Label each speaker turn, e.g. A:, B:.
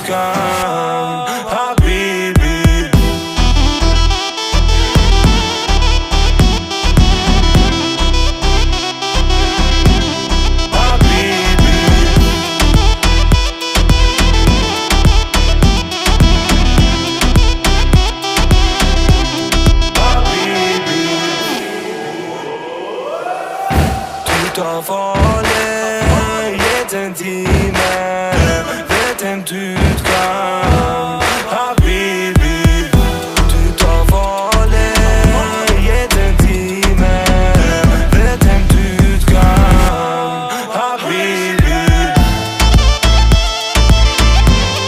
A: كان حبيبي. Tout volé, jeden Timer, wird im Tütkan.